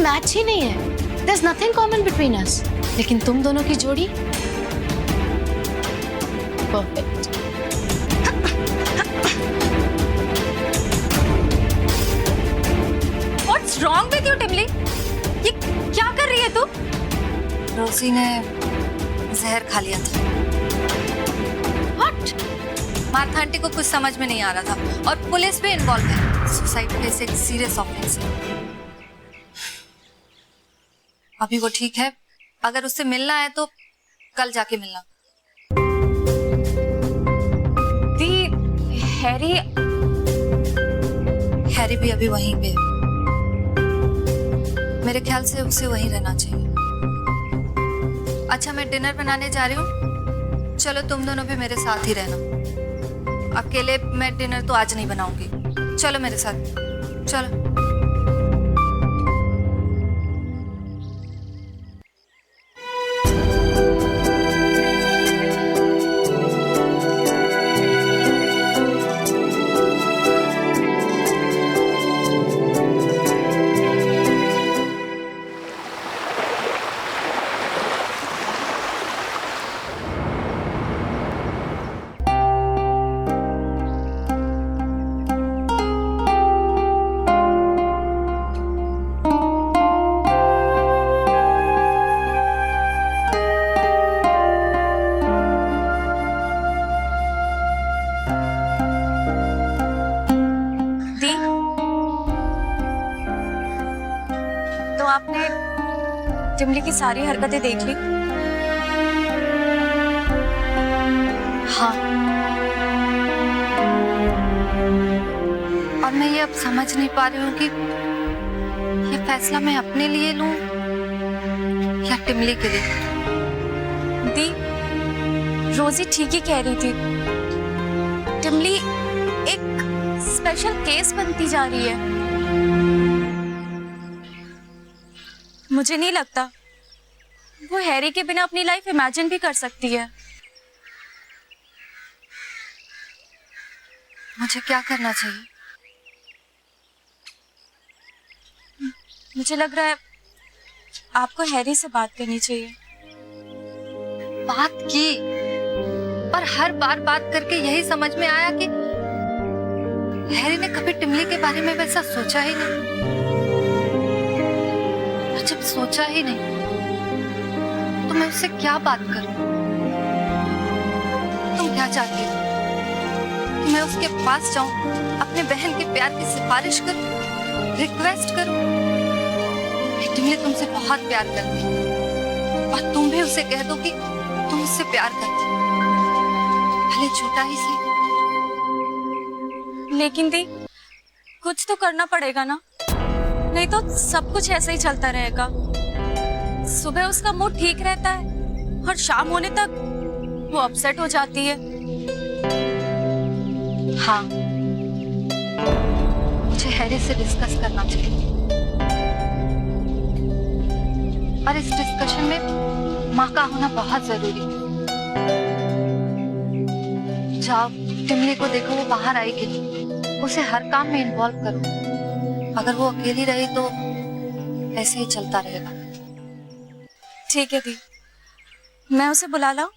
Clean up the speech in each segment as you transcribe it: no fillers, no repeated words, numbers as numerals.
Match ही नहीं है। There's nothing common between us. लेकिन तुम दोनों की जोड़ी perfect. What's wrong with you, Timli? ये क्या कर रही है तू? रोजी ने जहर खा लिया था। What? मार्था आंटी को कुछ समझ में नहीं आ रहा था और पुलिस भी इन्वॉल्व है। सुसाइड केस एक सीरियस ऑफेंस है। अभी वो ठीक है, अगर उससे मिलना है तो कल जाके मिलना। हैरी भी अभी वहीं पे है। मेरे ख्याल से उसे वहीं रहना चाहिए। अच्छा, मैं डिनर बनाने जा रही हूँ, चलो तुम दोनों भी मेरे साथ ही रहना। अकेले मैं डिनर तो आज नहीं बनाऊंगी, चलो मेरे साथ, चलो। तो आपने टिमली की सारी हरकतें देख ली? हाँ, और मैं ये अब समझ नहीं पा रही हूँ कि ये फैसला मैं अपने लिए लूं या टिमली के लिए। दी, रोजी ठीक ही कह रही थी। टिमली एक स्पेशल केस बनती जा रही है। मुझे नहीं लगता वो हैरी के बिना अपनी लाइफ इमेजिन भी कर सकती है। मुझे क्या करना चाहिए? मुझे लग रहा है आपको हैरी से बात करनी चाहिए। बात की, पर हर बार बात करके यही समझ में आया कि हैरी ने कभी टिमली के बारे में वैसा सोचा ही नहीं। और जब सोचा ही नहीं तो मैं उससे क्या बात करूं? तुम क्या चाहती हो कि मैं उसके पास जाऊं, अपने बहन के प्यार की सिफारिश करूं, रिक्वेस्ट करूं? टिमली तुमसे बहुत प्यार करती है और तुम भी उसे कह दो कि तुम उससे प्यार करती हो, भले झूठा ही सही। लेकिन दी, कुछ तो करना पड़ेगा ना, नहीं तो सब कुछ ऐसे ही चलता रहेगा। सुबह उसका मूड ठीक रहता है और शाम होने तक वो अपसेट हो जाती है। हाँ, मुझे हैरी से डिस्कस करना चाहिए और इस डिस्कशन में माँ का होना बहुत जरूरी है। जाओ, टिमली को देखो वो बाहर आएगी, उसे हर काम में इन्वॉल्व करो। अगर वो अकेली रही तो ऐसे ही चलता रहेगा। ठीक है दी, मैं उसे बुला लाऊं?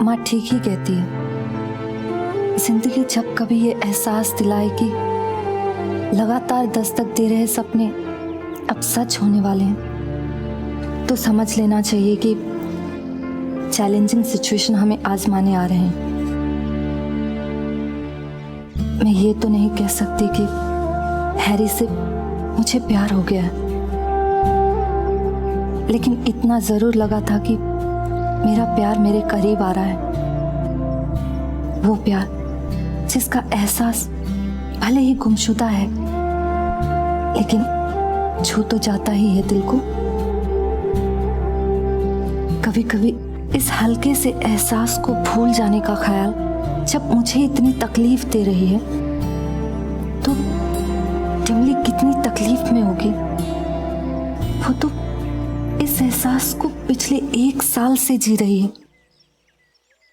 माँ ठीक ही कहती है, जिंदगी जब कभी ये एहसास दिलाए कि लगातार दस्तक दे रहे सपने अब सच होने वाले हैं, तो समझ लेना चाहिए कि चैलेंजिंग सिचुएशन हमें आजमाने आ रहे हैं। मैं ये तो नहीं कह सकती कि हैरी से मुझे प्यार हो गया है, लेकिन इतना जरूर लगा था कि मेरा प्यार मेरे करीब आ रहा है। वो प्यार जिसका एहसास भले ही गुमशुदा है, लेकिन छू तो जाता ही है दिल को। कभी कभी इस हल्के से एहसास को भूल जाने का ख्याल जब मुझे इतनी तकलीफ दे रही है, तो टिमली कितनी तकलीफ में होगी। वो तो इस एहसास को पिछले 1 साल से जी रही है।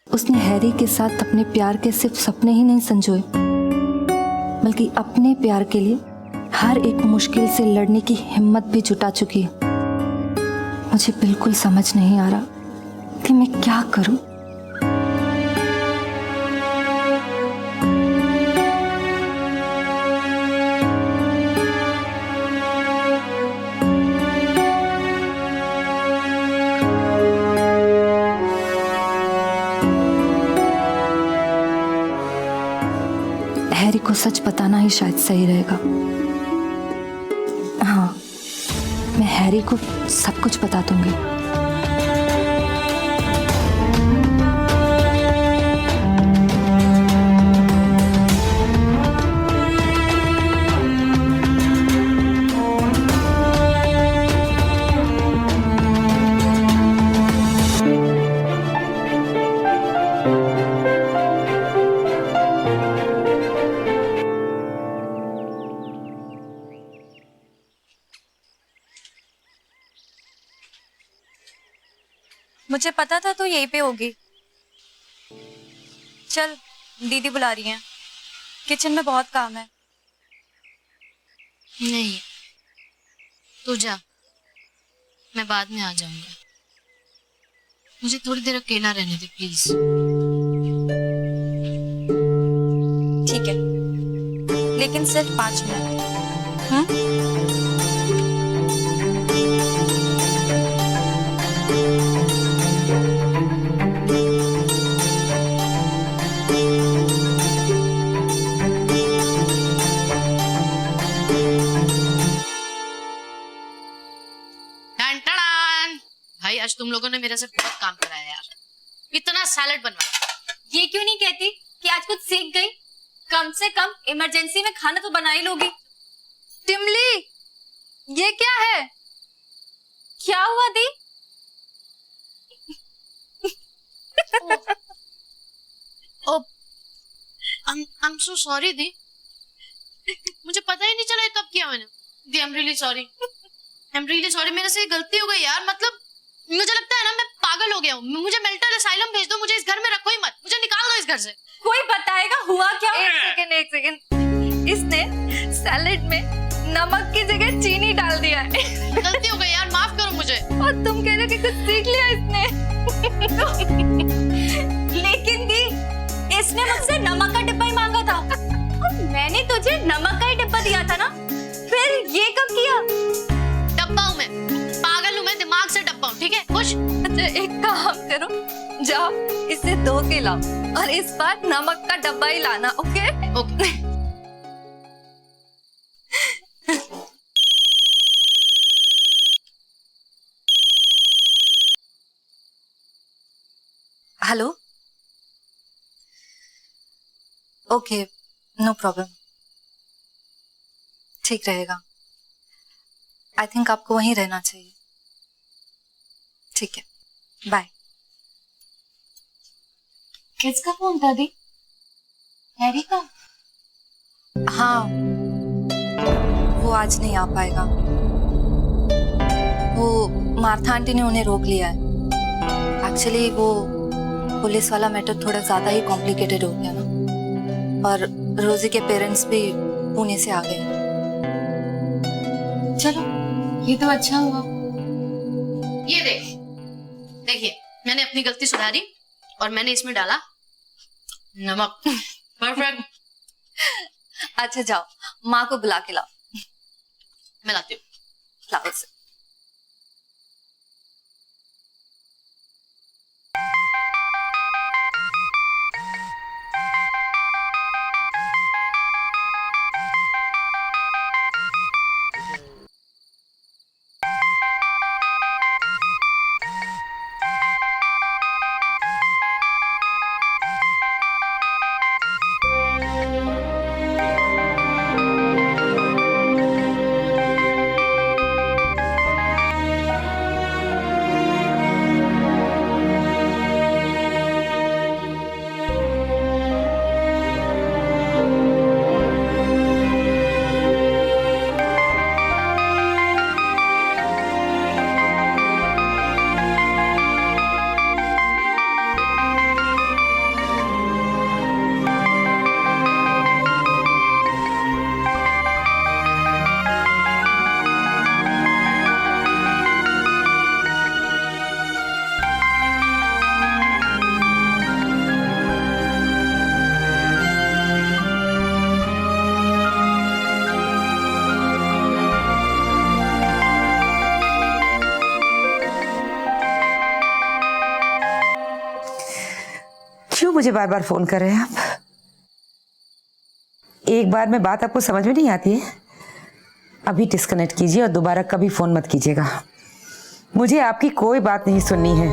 उसने हैरी के साथ अपने प्यार के सिर्फ सपने ही नहीं संजोए, बल्कि अपने प्यार के लिए हर एक मुश्किल से लड़ने की हिम्मत भी जुटा चुकी है। मुझे बिल्कुल समझ नहीं आ रहा कि मैं क्या करूं। हैरी को सच बताना ही शायद सही रहेगा। हाँ, मैं हैरी को सब कुछ बता दूंगी। मुझे पता था तू यहीं पे होगी। चल, दीदी बुला रही हैं। किचन में बहुत काम है। नहीं, तू जा, मैं बाद में आ जाऊंगा। मुझे थोड़ी देर अकेला रहने दे प्लीज। ठीक है, लेकिन सिर्फ 5 मिनट। टन-टन! भाई आज तुम लोगों ने मेरे से बहुत काम कराया यार। इतना सैलेड बनवाया। ये क्यों नहीं कहती कि आज कुछ सीख गई? कम से कम इमरजेंसी में खाना तो बना ही लोगी। टिमली, ये क्या है? क्या हुआ दी? I'm so sorry दी। मुझे पता ही नहीं चला ये कब किया मैंने। दी I'm really sorry। I'm really sorry, मेरे से गलती हो गई यार। मतलब मुझे लगता है ना मैं पागल हो गया हूँ। मुझे मेंटल असाइलम भेज दो, मुझे इस घर में रखो ही मत। मुझे निकाल दो इस घर से। कोई बताएगा हुआ क्या? एक सेकंड। इसने सैलेड में नमक की जगह चीनी डाल दिया है। गलती हो गई यार, माफ करो मुझे। और तुम कह रहे हो कि कुछ सीख लिया इसने। लेकिन दी, इसने मुझसे नमक का डिब्बा ही मांगा था और मैंने तुझे नमक का ही डिब्बा दिया था ना। फिर ये कब किया? डब्बा हूँ मैं, पागल हूँ मैं, दिमाग से डब्बा हूँ। ठीक है, खुश? अच्छा एक काम करो, जाओ इसे धो के लाओ और इस बार नमक का डब्बा ही लाना। Okay okay. Hello, okay, no problem, ठीक रहेगा। आई थिंक आपको वहीं रहना चाहिए। ठीक है, बाय। किसका फोन था दी? हैरी का? हाँ, वो आज नहीं आ पाएगा। वो मार्था आंटी ने उन्हें रोक लिया है। एक्चुअली वो पुलिस वाला मैटर थोड़ा ज्यादा ही कॉम्प्लिकेटेड हो गया ना, और रोजी के पेरेंट्स भी पुणे से आ गए। चलो, ये तो अच्छा हुआ। ये देखिए, मैंने अपनी गलती सुधारी और मैंने इसमें डाला नमक। परफेक्ट। अच्छा जाओ, माँ को बुला के लाओ। मैं लाती हूँ। लाओ उसे। मुझे बार बार फोन कर रहे हैं आप? एक बार में बात आपको समझ में नहीं आती है? अभी डिस्कनेक्ट कीजिए और दोबारा कभी फोन मत कीजिएगा। मुझे आपकी कोई बात नहीं सुननी है।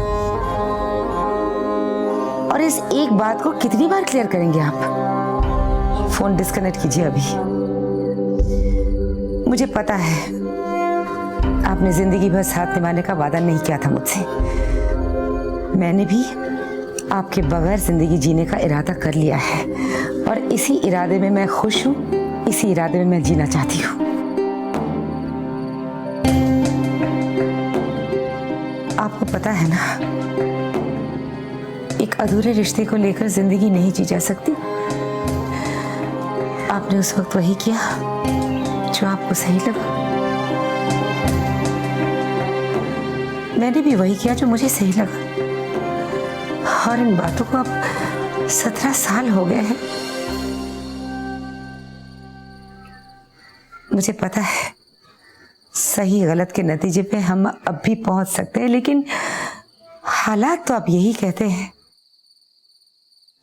और इस एक बात को कितनी बार क्लियर करेंगे आप? फोन डिस्कनेक्ट कीजिए अभी। मुझे पता है आपने जिंदगी भर साथ निभाने का वादा नहीं किया था मुझसे। मैंने भी आपके बगैर जिंदगी जीने का इरादा कर लिया है और इसी इरादे में मैं खुश हूं, इसी इरादे में मैं जीना चाहती हूं। आपको पता है ना, एक अधूरे रिश्ते को लेकर जिंदगी नहीं जी जा सकती। आपने उस वक्त वही किया जो आपको सही लगा, मैंने भी वही किया जो मुझे सही लगा। और इन बातों को अब 17 साल हो गए हैं। मुझे पता है सही गलत के नतीजे पे हम अब भी पहुंच सकते हैं, लेकिन हालात तो अब यही कहते हैं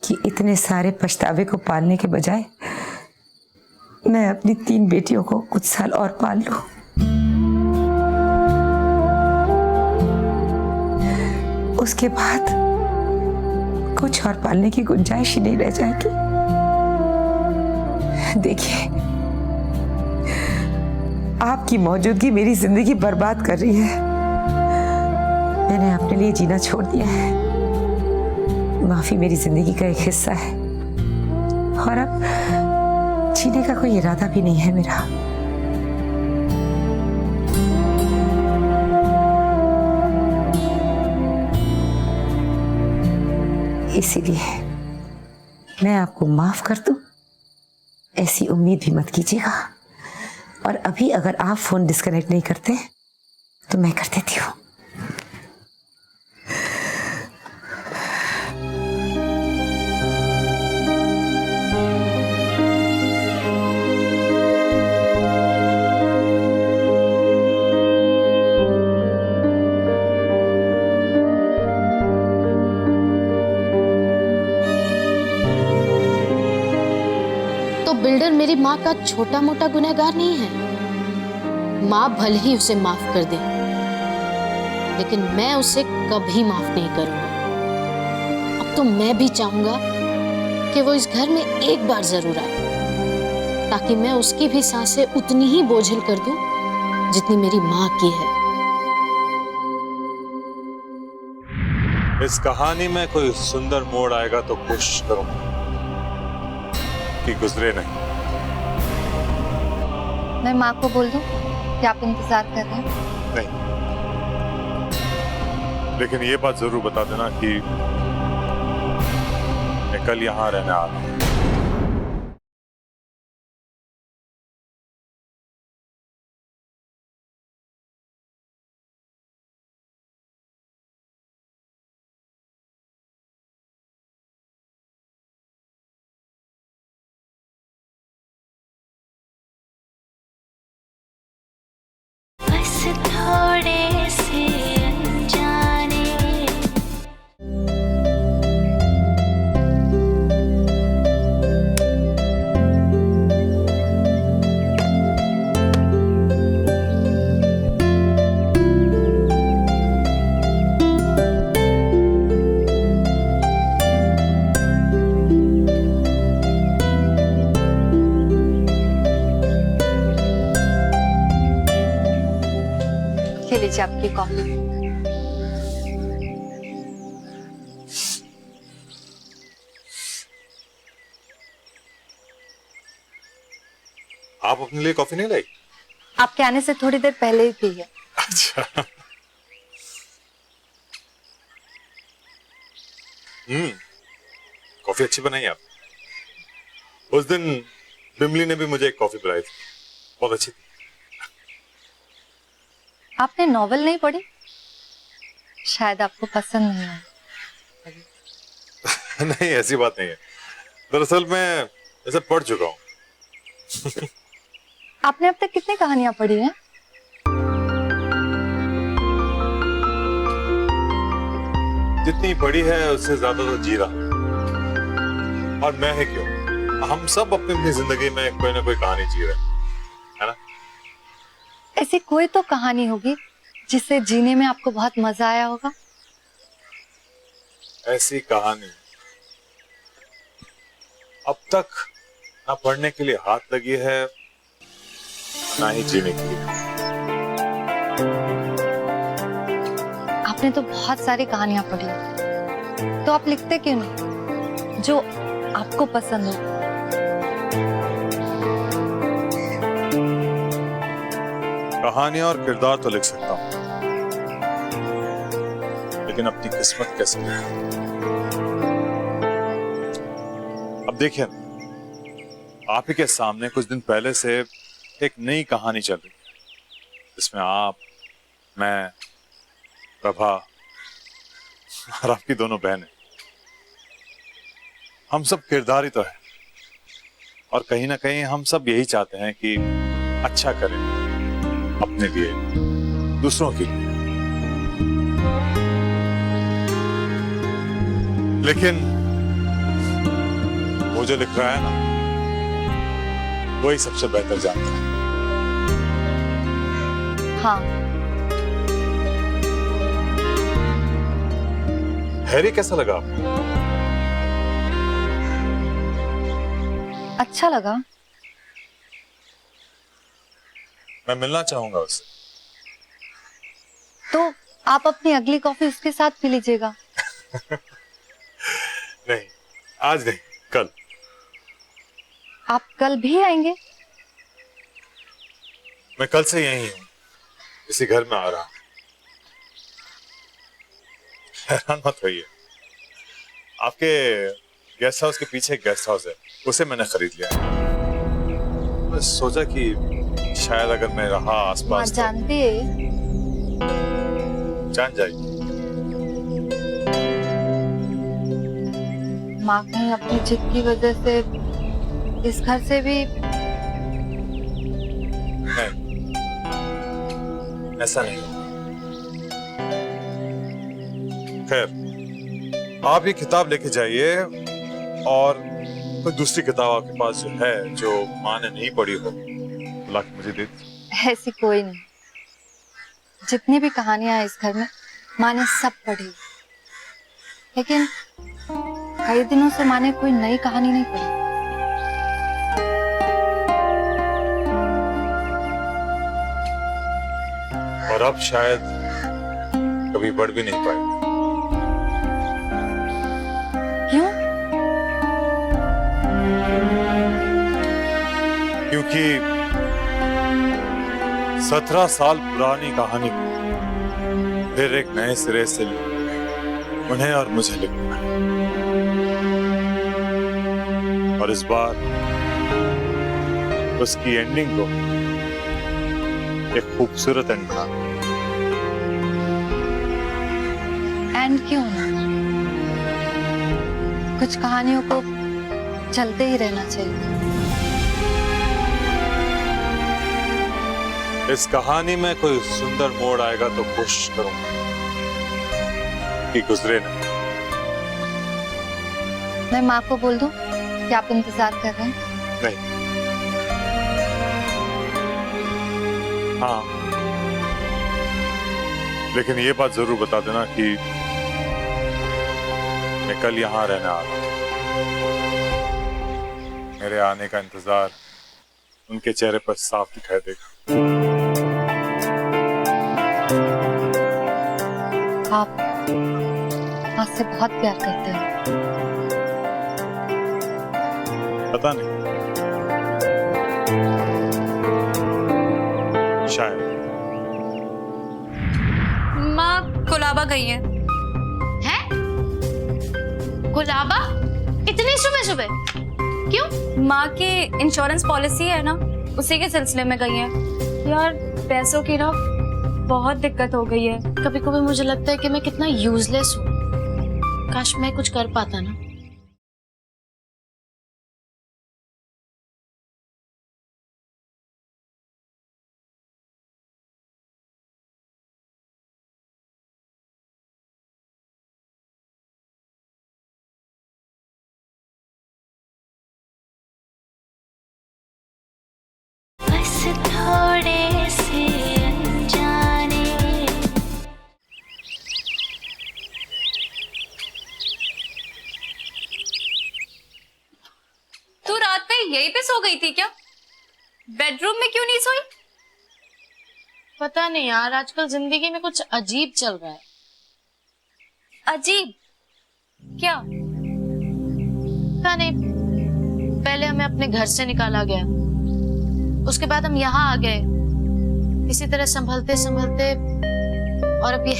कि इतने सारे पछतावे को पालने के बजाय मैं अपनी 3 बेटियों को कुछ साल और पाल लूं। उसके बाद कुछ और पालने की गुंजाइश ही नहीं रह जाएगी। देखिए, आपकी मौजूदगी मेरी जिंदगी बर्बाद कर रही है। मैंने अपने लिए जीना छोड़ दिया है। माफी मेरी जिंदगी का एक हिस्सा है और अब जीने का कोई इरादा भी नहीं है मेरा। इसीलिए मैं आपको माफ कर दूं, ऐसी उम्मीद भी मत कीजिएगा। और अभी अगर आप फोन डिस्कनेक्ट नहीं करते तो मैं कर देती हूँ। बिल्डर मेरी माँ का छोटा मोटा गुनहगार नहीं है। माँ भले ही उसे माफ कर दे, लेकिन मैं उसे कभी माफ नहीं करूंगा। अब तो मैं भी चाहूंगा कि वो इस घर में एक बार जरूर आए, ताकि मैं उसकी भी सांसें उतनी ही बोझिल कर दूं जितनी मेरी माँ की है। इस कहानी में कोई सुंदर मोड़ आएगा तो कोशिश करूंगा कि गुजरे नहीं। मैं माँ को बोल दूं कि आप इंतजार कर रहे हैं? नहीं, लेकिन ये बात जरूर बता देना कि मैं कल यहाँ रहने आ रहा हूँ। थोड़े से अनजाने लीजिए आपकी कॉफी। आप अपने लिए कॉफी नहीं लाई? आपके आने से थोड़ी देर पहले ही पी है। अच्छा। कॉफी अच्छी बनाई आप। उस दिन बिमली ने भी मुझे एक कॉफी पिलाई थी, बहुत अच्छी थी। आपने नॉवेल नहीं पढ़ी? शायद आपको पसंद नहीं है। नहीं, ऐसी बात नहीं है। दरअसल मैं ऐसे पढ़ चुका हूँ। आपने अब तक कितनी कहानियां पढ़ी हैं? जितनी पढ़ी है उससे ज्यादा तो जी रहा। और मैं है क्यों, हम सब अपनी अपनी जिंदगी में कोई ना कोई कहानी जी रहे हैं, है ना? ऐसी कोई तो कहानी होगी जिसे जीने में आपको बहुत मजा आया होगा। ऐसी कहानी अब तक ना पढ़ने के लिए हाथ लगी है, ना ही जीने के लिए। आपने तो बहुत सारी कहानियां पढ़ी हैं, तो आप लिखते क्यों नहीं जो आपको पसंद हो? कहानियां और किरदार तो लिख सकता हूं, लेकिन अपनी किस्मत कैसे लिखूं? अब देखिए, आप ही के सामने कुछ दिन पहले से एक नई कहानी चल रही है, जिसमें आप, मैं, प्रभा और आपकी दोनों बहनें, हम सब किरदार ही तो है। और कहीं ना कहीं हम सब यही चाहते हैं कि अच्छा करें अपने लिए, दूसरों के लिए। लेकिन वो जो लिख रहा है ना, वही सबसे बेहतर जानता है। हाँ, हैरी कैसा लगा आपको? अच्छा लगा। मैं मिलना चाहूंगा उससे। तो आप अपनी अगली कॉफी उसके साथ पी लीजिएगा। नहीं, आज नहीं, कल। आप कल भी आएंगे? मैं कल से यहीं हूं, इसी घर में आ रहा। हैरान मत होइए, आपके गेस्ट हाउस के पीछे एक गेस्ट हाउस है, उसे मैंने खरीद लिया है। मैं सोचा कि शायद अगर मैं रहा माँ आसपास तो जानती है, जान जाएगी। माँ कहीं अपनी जिद की वजह से इस घर से भी। नहीं, ऐसा नहीं। खैर, आप ये किताब लेके जाइए, और कोई दूसरी किताब आपके पास जो है, जो माँ ने नहीं पढ़ी हो, ला के मुझे दे दीजिए। ऐसी कोई नहीं। जितनी भी कहानियां हैं इस घर में, माँ ने सब पढ़ी। लेकिन कई दिनों से माँ ने कोई नई कहानी नहीं पढ़ी। और अब शायद कभी पढ़ भी नहीं पाएगी। क्यों? क्योंकि 17 साल पुरानी कहानी को फिर एक नए सिरे से उन्हें और मुझे लिखना है। और इस बार उसकी एंडिंग को एक खूबसूरत एंड बनाना। एंड क्यों ना? कुछ कहानियों को चलते ही रहना चाहिए। इस कहानी में कोई सुंदर मोड़ आएगा तो कोशिश करूंगा कि गुजरे ना। मैं माँ को बोल दूं कि आप इंतजार कर रहे हैं? नहीं, हाँ, लेकिन ये बात जरूर बता देना कि मैं कल यहाँ रहने आ रहा हूं। मेरे आने का इंतजार उनके चेहरे पर साफ दिखाई देगा। आप माँ से बहुत प्यार करते हैं। पता नहीं, शायद। माँ कुलाबा गई है। है? गुलाबा? इतनी सुबह सुबह क्यों? माँ की इंश्योरेंस पॉलिसी है ना, उसी के सिलसिले में गई है। यार पैसों की ना बहुत दिक्कत हो गई है। कभी कभी मुझे लगता है कि मैं कितना यूजलेस हूँ। काश मैं कुछ कर पाता ना। तू रात में यहीं पे सो गई थी क्या? बेडरूम में क्यों नहीं सोई? पता नहीं यार, आजकल जिंदगी में कुछ अजीब चल रहा है। अजीब क्या? पता नहीं, पहले हमें अपने घर से निकाला गया, उसके बाद हम यहाँ आ गए, इसी तरह संभलते संभलते, और अब ये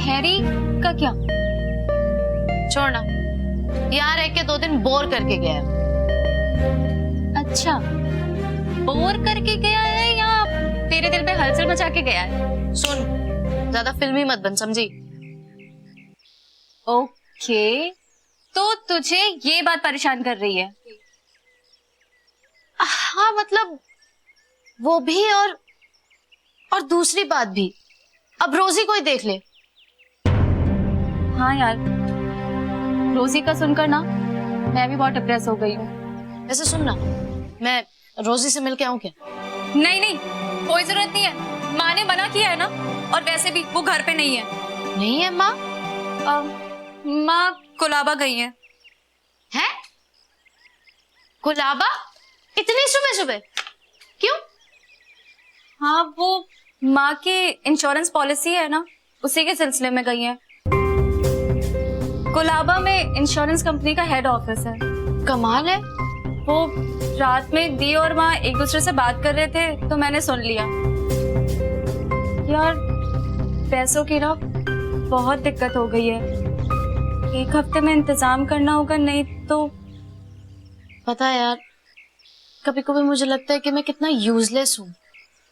हैरी का क्या? छोड़ना, यहाँ रह के 2 दिन बोर करके गया। अच्छा, बोर करके गया है या तेरे दिल पे हलचल मचा के गया है? सुन, ज्यादा फिल्मी मत बन, समझी? ओके, तो तुझे ये बात परेशान कर रही है? हाँ मतलब वो भी, और दूसरी बात भी, अब रोजी को ही देख ले। हाँ यार, रोजी का सुनकर ना मैं भी बहुत डिप्रेस हो गई हूँ। वैसे सुनना, मैं रोजी से मिलके आऊं क्या? नहीं नहीं, कोई जरूरत नहीं है, माँ ने मना किया है ना, और वैसे भी वो घर पे नहीं है। नहीं है माँ? माँ कुलाबा गई है। है? कुलाबा? इतनी सुबह सुबह क्यों? हाँ, वो माँ की इंश्योरेंस पॉलिसी है ना, उसी के सिलसिले में गई है। कुलाबा में इंश्योरेंस कंपनी का हेड ऑफिस है। कमाल है। वो रात में दी और माँ एक दूसरे से बात कर रहे थे तो मैंने सुन लिया। यार, पैसों की ना बहुत दिक्कत हो गई है, 1 हफ्ते में इंतजाम करना होगा, नहीं तो। पता है यार, कभी कभी मुझे लगता है कि मैं कितना यूजलेस हूँ,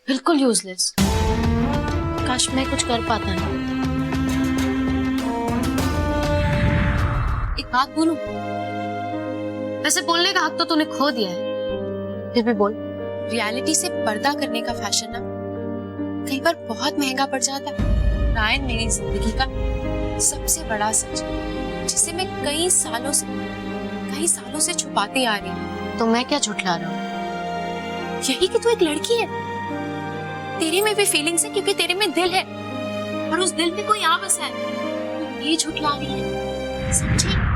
बिल्कुल यूजलेस। काश मैं कुछ कर पाता ना। एक बात बोलूं? वैसे बोलने का हक तो तूने खो दिया है, फिर भी बोल। रियलिटी से पर्दा करने का फैशन ना कई बार बहुत महंगा पड़ जाता है। रायन मेरी जिंदगी का सबसे बड़ा सच है, जिसे मैं कई सालों से छुपाती आ रही हूँ। तो मैं क्या झुठला रहा हूँ? यही कि तू एक लड़की है, तेरे में भी फीलिंग्स है क्योंकि तेरे में दिल है, और उस दिल में कोई आ बसा है। तू ये झुठला रही है, समझी?